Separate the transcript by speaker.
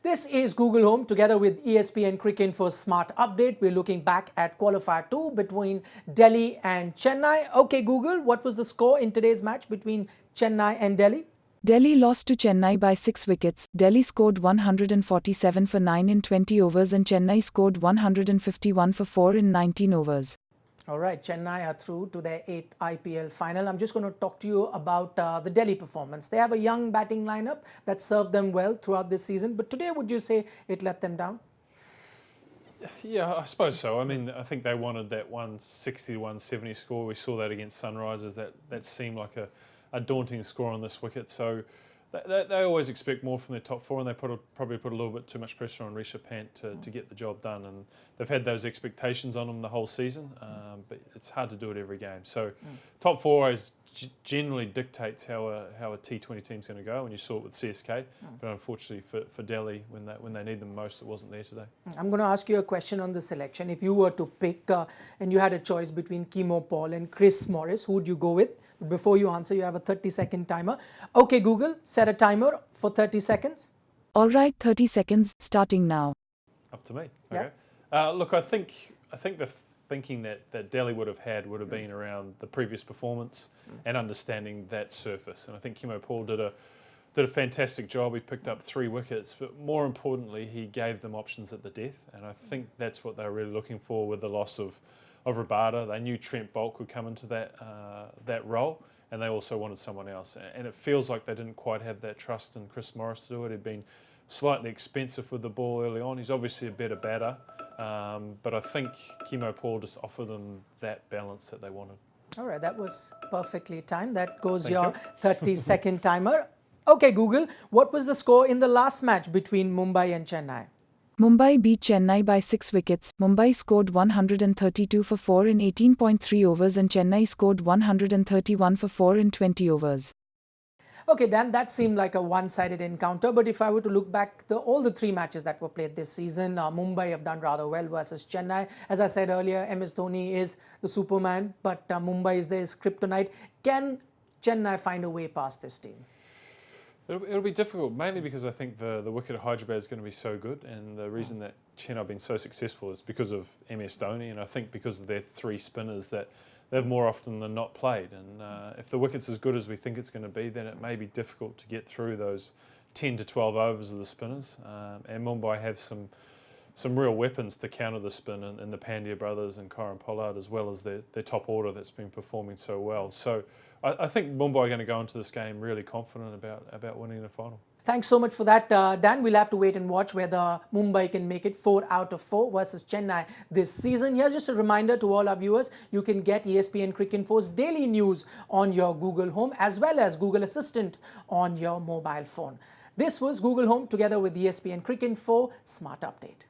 Speaker 1: This is Google Home together with ESPN Cricinfo Smart Update. We're looking back at Qualifier 2 between Delhi and Chennai. Okay, Google, what was the score in today's match between Chennai and Delhi?
Speaker 2: Delhi lost to Chennai by 6 wickets. Delhi scored 147 for 9 in 20 overs and Chennai scored 151 for 4 in 19 overs.
Speaker 1: All right, Chennai are through to their 8th IPL final. I'm just going to talk to you about the Delhi performance. They have a young batting lineup that served them well throughout this season, but today would you say it let them down?
Speaker 3: Yeah, I suppose so. I mean, I think they wanted that 160 to 170 score. We saw that against Sunrisers. That seemed like a daunting score on this wicket. So they always expect more from their top four, and they probably put a little bit too much pressure on Rishabh Pant to get the job done. And they've had those expectations on them the whole season, but it's hard to do it every game. So top four always generally dictates how a T20 team's going to go, and you saw it with CSK. But unfortunately for Delhi, when they need them most, it wasn't there today.
Speaker 1: I'm going to ask you a question on the selection. If you were to pick and you had a choice between Kimo Paul and Chris Morris, who would you go with? Before you answer, you have a 30-second timer. Okay, Google, set a timer for 30 seconds.
Speaker 2: All right, 30 seconds, starting now.
Speaker 3: Up to me.
Speaker 1: Yeah.
Speaker 3: Okay. Look, I think the thinking that Delhi would have been around the previous performance and understanding that surface. And I think Kimo Paul did a fantastic job. He picked up 3 wickets, but more importantly, he gave them options at the death. And I think that's what they were really looking for with the loss of Rabada. They knew Trent Boult could come into that role, and they also wanted someone else. And it feels like they didn't quite have that trust in Chris Morris to do it. He'd been slightly expensive with the ball early on. He's obviously a better batter, but I think Kimo Paul just offered them that balance that they wanted.
Speaker 1: All right, that was perfectly timed. That goes
Speaker 3: Thank
Speaker 1: your
Speaker 3: you.
Speaker 1: 30-second timer. Okay, Google, what was the score in the last match between Mumbai and Chennai?
Speaker 2: Mumbai beat Chennai by 6 wickets. Mumbai scored 132 for 4 in 18.3 overs and Chennai scored 131 for 4 in 20 overs.
Speaker 1: Okay, Dan, that seemed like a one-sided encounter, but if I were to look back all the 3 matches that were played this season, Mumbai have done rather well versus Chennai. As I said earlier, MS Dhoni is the Superman, but Mumbai is their kryptonite. Can Chennai find a way past this team?
Speaker 3: It'll be difficult, mainly because I think the wicket at Hyderabad is going to be so good, and the reason that Chennai have been so successful is because of MS Dhoni, and I think because of their 3 spinners that they've more often than not played. And if the wicket's as good as we think it's going to be, then it may be difficult to get through those 10 to 12 overs of the spinners. And Mumbai have some real weapons to counter the spin in the Pandya brothers and Kyron Pollard, as well as their top order that's been performing so well. So I think Mumbai are going to go into this game really confident about winning the final.
Speaker 1: Thanks so much for that, Dan. We'll have to wait and watch whether Mumbai can make it 4 out of 4 versus Chennai this season. Here's just a reminder to all our viewers, you can get ESPN Cricinfo's daily news on your Google Home as well as Google Assistant on your mobile phone. This was Google Home together with ESPN Cricinfo Smart Update.